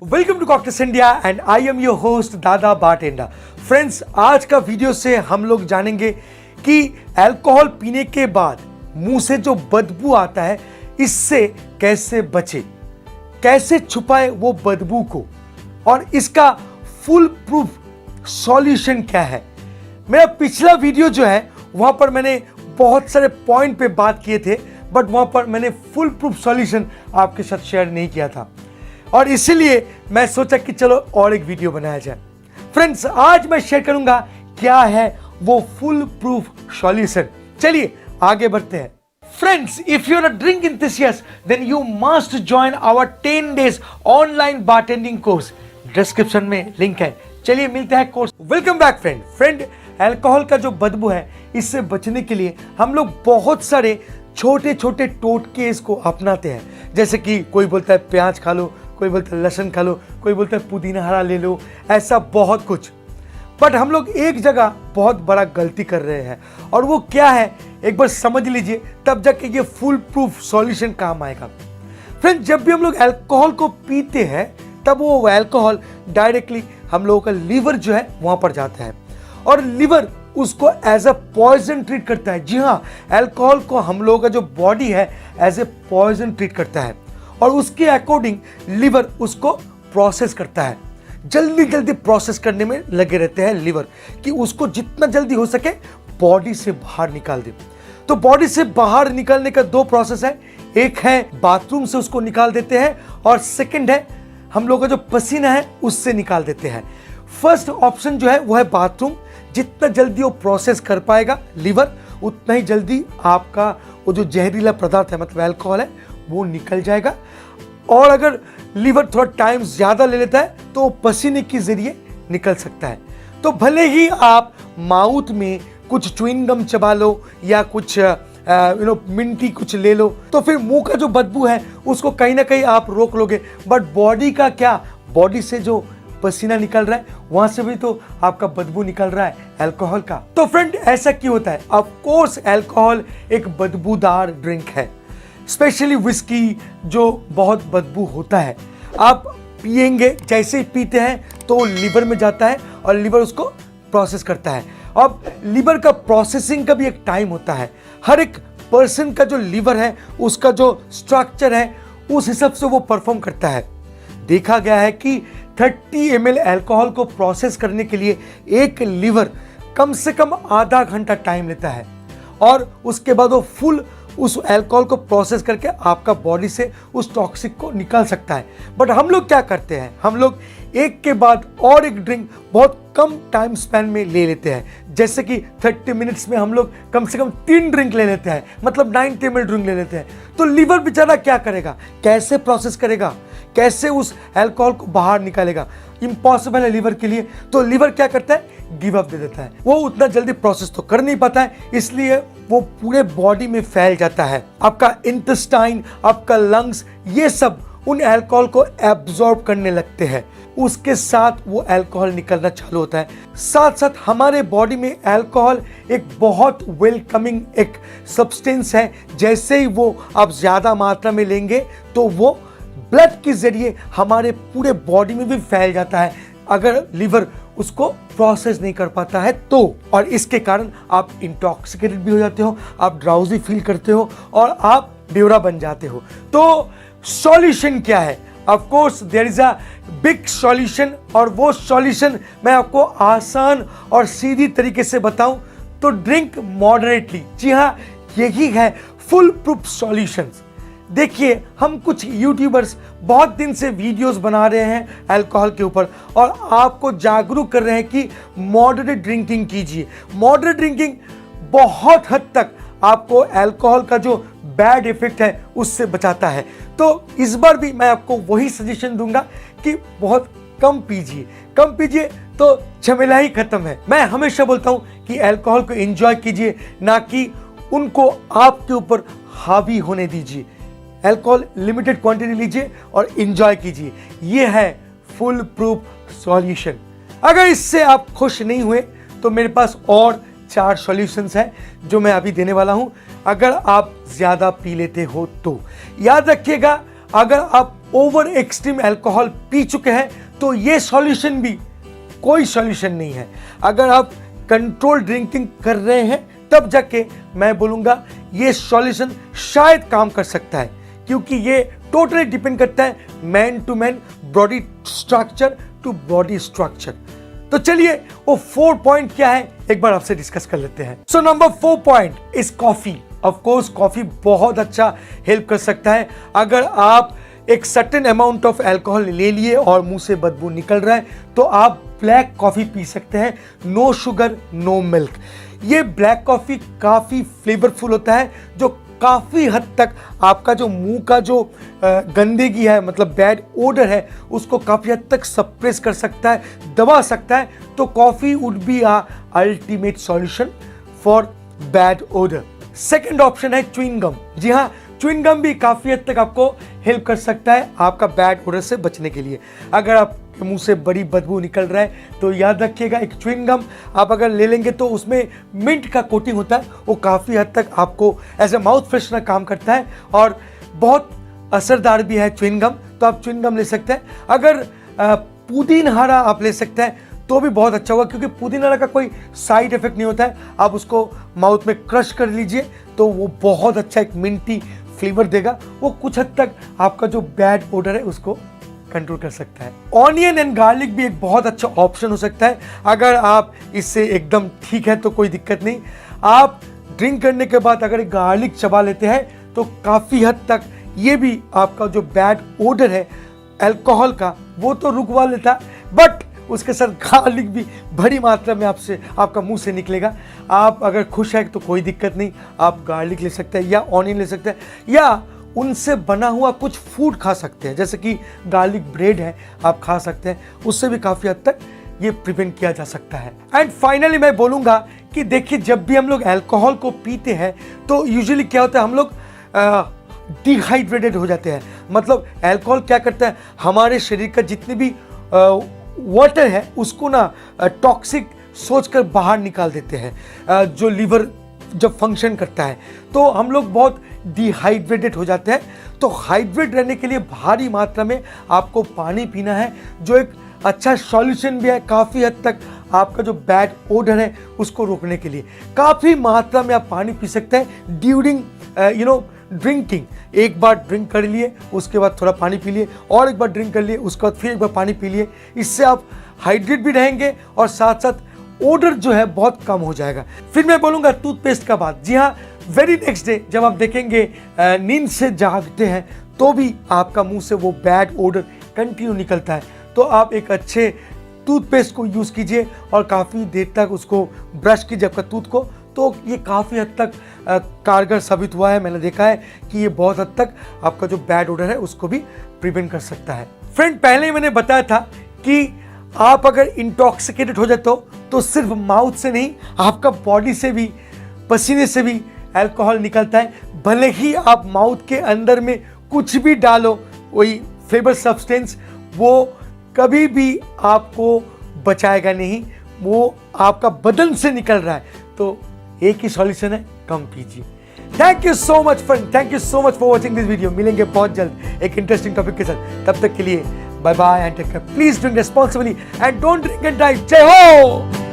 Welcome to Cocktails India and I am your host दादा bartender. Friends, आज का video से हम लोग जानेंगे कि अल्कोहल पीने के बाद मुंह से जो बदबू आता है इससे कैसे बचे, कैसे छुपाए वो बदबू को, और इसका फुल प्रूफ सॉल्यूशन क्या है। मेरा पिछला वीडियो जो है वहां पर मैंने बहुत सारे पॉइंट पे बात किए थे, बट वहां पर मैंने फुल प्रूफ सॉल्यूशन आपके साथ शेयर नहीं किया था, और इसीलिए मैं सोचा कि चलो और एक वीडियो बनाया जाए। फ्रेंड्स, आज मैं शेयर करूंगा क्या है वो फुल प्रूफ सॉल्यूशन। चलिए आगे बढ़ते हैं। Friends, if you're a drink enthusiast, then you must join our 10 days online bartending course. Description में लिंक है, चलिए मिलते हैं course. Welcome back friend. Alcohol का जो बदबू है इससे बचने के लिए हम लोग बहुत सारे छोटे छोटे टोटके इसको अपनाते हैं। जैसे कि कोई बोलता है प्याज खा लो, कोई बोलता है लहसुन खा लो, कोई बोलता है पुदीना हरा ले लो, ऐसा बहुत कुछ। बट हम लोग एक जगह बहुत बड़ा गलती कर रहे हैं, और वो क्या है एक बार समझ लीजिए, तब जाके ये फुल प्रूफ सॉल्यूशन काम आएगा। फ्रेंड, जब भी हम लोग अल्कोहल को पीते हैं तब वो अल्कोहल डायरेक्टली हम लोगों का लीवर जो है वहां पर जाता है, और लीवर उसको एज अ पॉइजन ट्रीट करता है। जी हाँ, अल्कोहल को हम लोगों का जो बॉडी है एज ए पॉइजन ट्रीट करता है, और उसके अकॉर्डिंग लीवर उसको प्रोसेस करता है। जल्दी जल्दी प्रोसेस करने में लगे रहते हैं लीवर, कि उसको जितना जल्दी हो सके बॉडी से बाहर निकाल दे। तो बॉडी से बाहर निकालने का दो प्रोसेस है, एक है बाथरूम से उसको निकाल देते हैं, और सेकंड है हम लोग का जो पसीना है उससे निकाल देते हैं। फर्स्ट ऑप्शन जो है वो है बाथरूम। जितना जल्दी वो प्रोसेस कर पाएगा लीवर, उतना ही जल्दी आपका वो जो जहरीला पदार्थ है मतलब अल्कोहल है वो निकल जाएगा। और अगर लीवर थोड़ा टाइम ज्यादा ले लेता है तो पसीने के जरिए निकल सकता है। तो भले ही आप माउथ में कुछ च्युइंग गम चबा लो या कुछ मिंटी कुछ ले लो, तो फिर मुंह का जो बदबू है उसको कहीं ना कहीं आप रोक लोगे। बट बॉडी का क्या, बॉडी से जो पसीना निकल रहा है वहां से भी तो आपका बदबू निकल रहा है अल्कोहल का। तो फ्रेंड, ऐसा क्यों होता है? ऑफ कोर्स अल्कोहल एक बदबूदार ड्रिंक है, स्पेशली विस्की जो बहुत बदबू होता है। आप पिएंगे, जैसे ही पीते हैं तो लीवर में जाता है और लीवर उसको प्रोसेस करता है। अब लीवर का प्रोसेसिंग का भी एक टाइम होता है। हर एक पर्सन का जो लीवर है उसका जो स्ट्रक्चर है उस हिसाब से वो परफॉर्म करता है। देखा गया है कि 30 ml अल्कोहल को प्रोसेस करने के लिए एक लीवर कम से कम आधा घंटा टाइम लेता है, और उसके बाद वो फुल उस अल्कोहल को प्रोसेस करके आपका बॉडी से उस टॉक्सिक को निकाल सकता है। बट हम लोग क्या करते हैं, हम लोग एक के बाद और एक ड्रिंक बहुत कम टाइम स्पैन में ले लेते हैं। जैसे कि 30 मिनट्स में हम लोग कम से कम 3 ड्रिंक ले लेते हैं, मतलब 90 ml ड्रिंक ले लेते हैं। तो लीवर बेचारा क्या करेगा, कैसे प्रोसेस करेगा, कैसे उस अल्कोहल को बाहर निकालेगा? इम्पॉसिबल है लीवर के लिए। तो लीवर क्या करता है, गिव अप दे देता है। वो उतना जल्दी प्रोसेस तो कर नहीं पाता है, इसलिए वो पूरे बॉडी में फैल जाता है। आपका इंटेस्टाइन, आपका लंग्स, ये सब उन अल्कोहल को एब्जॉर्ब करने लगते हैं। उसके साथ वो अल्कोहल निकलना चालू होता है। साथ साथ हमारे बॉडी में अल्कोहल एक बहुत वेलकमिंग एक सब्सटेंस है। जैसे ही वो आप ज्यादा मात्रा में लेंगे तो वो ब्लड के जरिए हमारे पूरे बॉडी में भी फैल जाता है, अगर लीवर उसको प्रोसेस नहीं कर पाता है तो। और इसके कारण आप इंटॉक्सिकेटेड भी हो जाते हो, आप ड्राउजी फील करते हो, और आप बेवड़ा बन जाते हो। तो सॉल्यूशन क्या है? Of course there is a big solution, और वो सॉल्यूशन मैं आपको आसान और सीधी तरीके से बताऊं तो ड्रिंक मॉडरेटली। जी हाँ, यही है फुल प्रूफ सॉल्यूशन। देखिए, हम कुछ यूट्यूबर्स बहुत दिन से वीडियोस बना रहे हैं अल्कोहल के ऊपर, और आपको जागरूक कर रहे हैं कि मॉडरेट ड्रिंकिंग कीजिए। मॉडरेट ड्रिंकिंग बहुत हद तक आपको अल्कोहल का जो बैड इफेक्ट है उससे बचाता है। तो इस बार भी मैं आपको वही सजेशन दूंगा कि बहुत कम पीजिए, कम पीजिए तो झमेला ही खत्म है। मैं हमेशा बोलता हूं कि अल्कोहल को एंजॉय कीजिए, ना कि उनको आपके ऊपर हावी होने दीजिए। अल्कोहल लिमिटेड क्वांटिटी लीजिए और एंजॉय कीजिए। ये है फुल प्रूफ सॉल्यूशन। अगर इससे आप खुश नहीं हुए तो मेरे पास और 4 सॉल्यूशंस हैं जो मैं अभी देने वाला हूं, अगर आप ज्यादा पी लेते हो तो। याद रखिएगा, अगर आप ओवर एक्सट्रीम अल्कोहल पी चुके हैं तो ये सॉल्यूशन भी कोई सॉल्यूशन नहीं है। अगर आप कंट्रोल ड्रिंकिंग कर रहे हैं तब जाके मैं बोलूंगा ये सॉल्यूशन शायद काम कर सकता है, क्योंकि ये टोटली डिपेंड करता है man to man, body structure to body structure. तो चलिए वो 4 पॉइंट क्या है एक बार आपसे डिस्कस कर लेते हैं। So number 4 point is coffee. Of course coffee बहुत अच्छा हेल्प कर सकता है। अगर आप एक सर्टेन अमाउंट ऑफ अल्कोहल ले लिए और मुंह से बदबू निकल रहा है तो आप ब्लैक कॉफी पी सकते हैं, नो शुगर नो मिल्क। ये ब्लैक कॉफी काफी फ्लेवरफुल होता है, जो काफी हद तक आपका जो मुंह का जो गंदगी है, मतलब बैड ओडर है, उसको काफी हद तक सप्रेस कर सकता है, दबा सकता है। तो coffee would be a ultimate solution for bad odour. Second option है च्युइंग गम। जी हाँ, च्युइंग गम भी काफी हद तक आपको हेल्प कर सकता है आपका बैड ओडर से बचने के लिए। अगर आप मुंह से बड़ी बदबू निकल रहा है तो याद रखिएगा एक च्युइंग गम आप अगर ले लेंगे तो उसमें मिंट का कोटिंग होता है, वो काफ़ी हद तक आपको एज ए माउथ फ्रेशनर काम करता है और बहुत असरदार भी है च्युइंग गम। तो आप च्युइंग गम ले सकते हैं। अगर पुदीनहारा आप ले सकते हैं तो भी बहुत अच्छा होगा, क्योंकि पुदीनहारा का कोई साइड इफेक्ट नहीं होता है। आप उसको माउथ में क्रश कर लीजिए तो वो बहुत अच्छा एक मिंटी फ्लेवर देगा, वो कुछ हद तक आपका जो बैड ओडर है उसको कंट्रोल कर सकता है। ऑनियन एंड गार्लिक भी एक बहुत अच्छा ऑप्शन हो सकता है। अगर आप इससे एकदम ठीक है तो कोई दिक्कत नहीं। आप ड्रिंक करने के बाद अगर गार्लिक चबा लेते हैं तो काफ़ी हद तक ये भी आपका जो बैड ओडर है अल्कोहल का वो तो रुकवा लेता है, बट उसके साथ गार्लिक भी बड़ी मात्रा में आपका मुंह से निकलेगा। आप अगर खुश है तो कोई दिक्कत नहीं, आप गार्लिक ले सकते हैं या ऑनियन ले सकते हैं या उनसे बना हुआ कुछ फूड खा सकते हैं, जैसे कि गार्लिक ब्रेड है आप खा सकते हैं, उससे भी काफ़ी हद तक ये प्रिवेंट किया जा सकता है। एंड फाइनली मैं बोलूँगा कि देखिए, जब भी हम लोग अल्कोहल को पीते हैं तो यूजुअली क्या होता है, हम लोग डिहाइड्रेटेड हो जाते हैं। मतलब अल्कोहल क्या करता है, हमारे शरीर का जितने भी वाटर है उसको ना टॉक्सिक सोचकर बाहर निकाल देते हैं। जो लीवर जब फंक्शन करता है तो हम लोग बहुत डिहाइड्रेटेड हो जाते हैं। तो हाइड्रेट रहने के लिए भारी मात्रा में आपको पानी पीना है, जो एक अच्छा सॉल्यूशन भी है काफ़ी हद तक आपका जो बैड ओडर है उसको रोकने के लिए। काफ़ी मात्रा में आप पानी पी सकते हैं ड्यूरिंग ड्रिंकिंग। एक बार ड्रिंक कर लिए, उसके बाद थोड़ा पानी पी लिए, और एक बार ड्रिंक कर लिए, उसके बाद फिर एक बार पानी पी लिए। इससे आप हाइड्रेट भी रहेंगे और साथ साथ ओडर जो है बहुत कम हो जाएगा। फिर मैं बोलूँगा टूथपेस्ट का बात। जी हाँ, वेरी नेक्स्ट डे जब आप देखेंगे नींद से जागते हैं तो भी आपका मुंह से वो बैड ओडर कंटिन्यू निकलता है, तो आप एक अच्छे टूथपेस्ट को यूज़ कीजिए और काफ़ी देर तक उसको ब्रश कीजिए आपका टूथ को, तो ये काफ़ी हद तक कारगर साबित हुआ है। मैंने देखा है कि ये बहुत हद तक आपका जो बैड ओडर है उसको भी प्रिवेंट कर सकता है। फ्रेंड, पहले ही मैंने बताया था कि आप अगर इंटॉक्सिकेटेड हो जाते हो तो सिर्फ माउथ से नहीं, आपका बॉडी से भी, पसीने से भी अल्कोहल निकलता है। भले ही आप माउथ के अंदर में कुछ भी डालो, वही फ्लेवर सब्सटेंस, वो कभी भी आपको बचाएगा नहीं, वो आपका बदन से निकल रहा है। तो एक ही सॉल्यूशन है, कम पीजिए। Thank you so much friend, thank you so much for watching this video. मिलेंगे बहुत जल्द एक इंटरेस्टिंग टॉपिक के साथ। तब तक के लिए bye bye and take care. Please drink responsibly and don't drink and drive. जय हो।